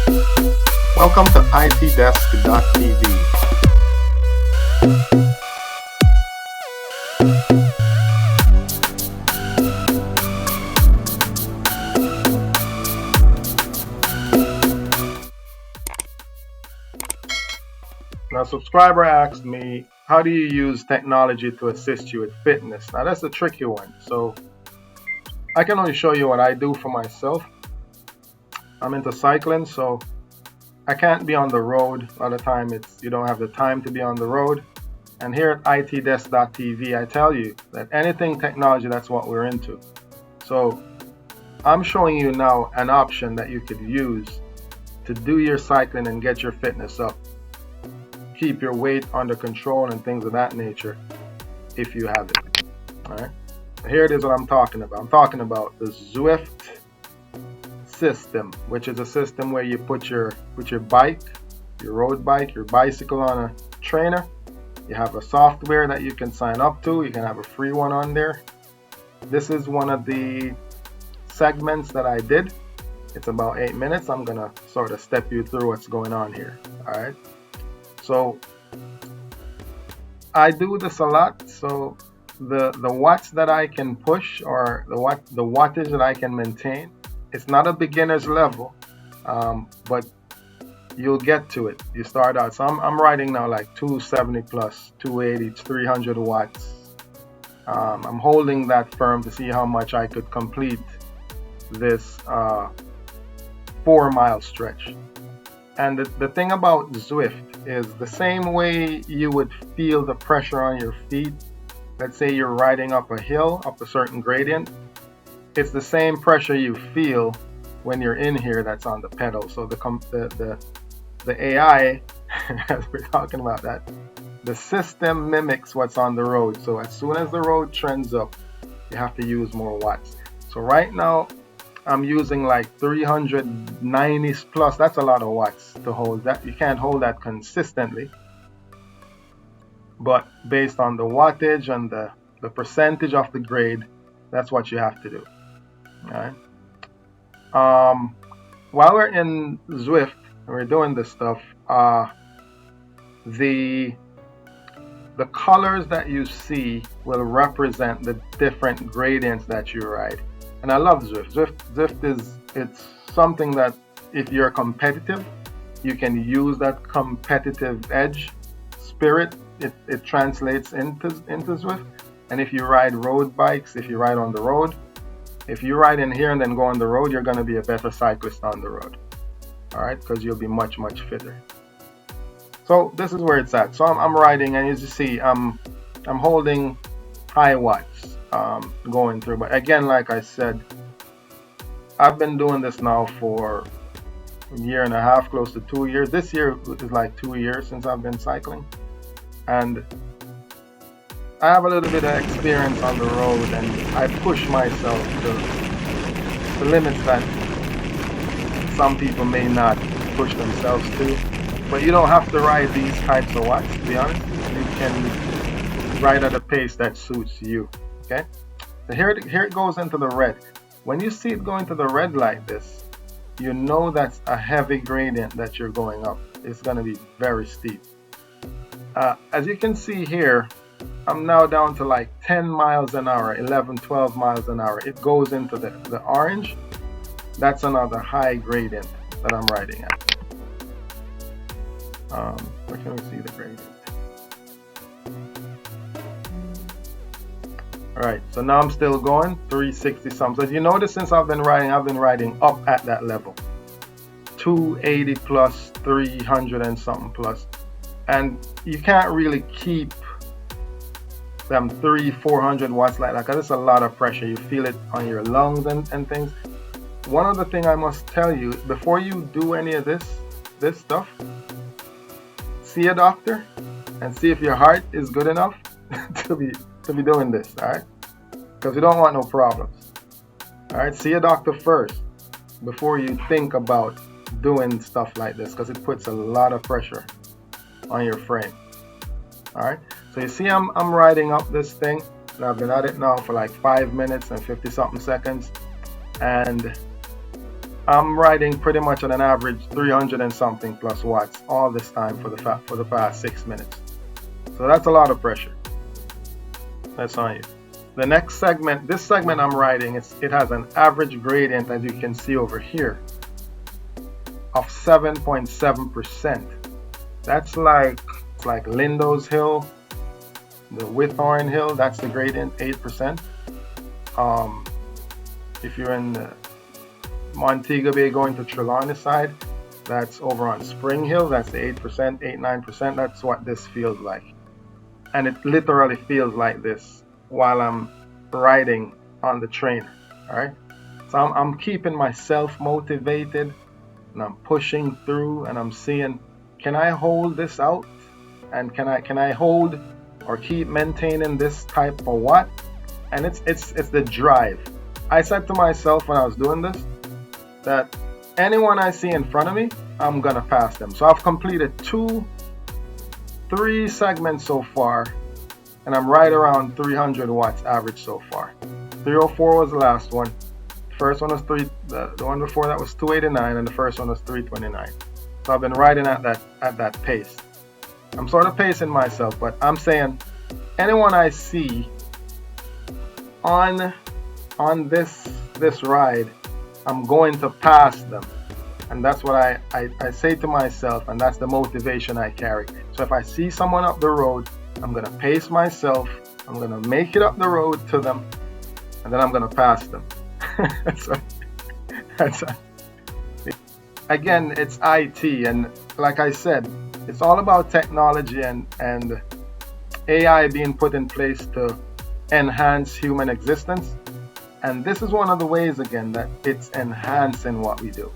Welcome to itdesk.tv. Now, a subscriber asked me, how do you use technology to assist you with fitness? Now, that's a tricky one. So I can only show you what I do for myself. I'm into cycling, so I can't be on the road. A lot of time you don't have the time to be on the road. And here at itdesk.tv, I tell you that anything technology, that's what we're into. So I'm showing you now an option that you could use to do your cycling and get your fitness up. Keep your weight under control and things of that nature if you have it. All right. Here it is what I'm talking about. I'm talking about the ZWIFT system, which is a system where you put your bike, your road bike, your bicycle on a trainer. You have a software that you can sign up to. You can have a free one on there. This is one of the segments that I did. It's about 8 minutes. I'm gonna sort of step you through what's going on here. All right. So I do this a lot. So the watts that I can push, or the wattage that I can maintain, it's not a beginner's level, but you'll get to it. You start out. So I'm riding now like 270 plus, 280, 300 watts. I'm holding that firm to see how much I could complete this 4-mile stretch. And the thing about ZWIFT is the same way you would feel the pressure on your feet. Let's say you're riding up a hill, up a certain gradient. It's the same pressure you feel when you're in here that's on the pedal. So the AI, as we're talking about that, the system mimics what's on the road. So as soon as the road trends up, you have to use more watts. So right now, I'm using like 390 plus. That's a lot of watts to hold that. You can't hold that consistently. But based on the wattage and the percentage of the grade, that's what you have to do. All right. While we're in ZWIFT and we're doing this stuff, the colors that you see will represent the different gradients that you ride. And I love ZWIFT. ZWIFT it's something that if you're competitive, you can use that competitive edge spirit. It translates into ZWIFT. And if you ride road bikes, if you ride on the road, if you ride in here and then go on the road, you're going to be a better cyclist on the road. All right, because you'll be much, much fitter. So this is where it's at. So I'm riding, and as you see, I'm holding high watts going through. But again, like I said, I've been doing this now for a year and a half, close to 2 years. This year is like 2 years since I've been cycling. And I have a little bit of experience on the road, and I push myself to the limits that some people may not push themselves to. But you don't have to ride these types of watts, to be honest. You can ride at a pace that suits you. Okay? So here it goes into the red. When you see it going to the red like this, you know that's a heavy gradient that you're going up. It's going to be very steep. As you can see here, I'm now down to like 10 miles an hour, 11, 12 miles an hour. It goes into the orange. That's another high gradient that I'm riding at. Where can we see the gradient? Alright, so now I'm still going 360 something. As you notice, since I've been riding up at that level. 280 plus, 300 and something plus. And you can't really keep them 300-400 watts like that, because it's a lot of pressure. You feel it on your lungs and things. One other thing I must tell you, before you do any of this stuff, see a doctor and see if your heart is good enough to be doing this. All right, because you don't want no problems. All right, see a doctor first before you think about doing stuff like this, because it puts a lot of pressure on your frame. All right, so you see I'm riding up this thing, and I've been at it now for like 5 minutes and 50 something seconds, and I'm riding pretty much at an average 300 and something plus watts all this time for the past 6 minutes. So that's a lot of pressure. That's on you. The next segment, this segment I'm riding, it has an average gradient, as you can see over here, of 7.7%. That's like Lindo's Hill, the Whithorn Hill. That's the gradient, 8%. If you're in the Montego Bay going to Trelawney side, that's over on Spring Hill. That's the 8%, 8-9%. That's what this feels like, and it literally feels like this while I'm riding on the trainer. All right, so I'm keeping myself motivated, and I'm pushing through, and I'm seeing, can I hold this out, and can I hold or keep maintaining this type of watt? And it's the drive. I said to myself when I was doing this that anyone I see in front of me, I'm gonna pass them. So I've completed 3 segments so far, and I'm right around 300 watts average so far. 304 was the last one. The first one was the one before that was 289, and the first one was 329. So I've been riding at that pace. I'm sort of pacing myself, but I'm saying anyone I see on this ride, I'm going to pass them. And that's what I say to myself, and that's the motivation I carry. So if I see someone up the road, I'm going to pace myself, I'm going to make it up the road to them, and then I'm going to pass them. Again, it's IT, and like I said, it's all about technology and AI being put in place to enhance human existence. And this is one of the ways, again, that it's enhancing what we do.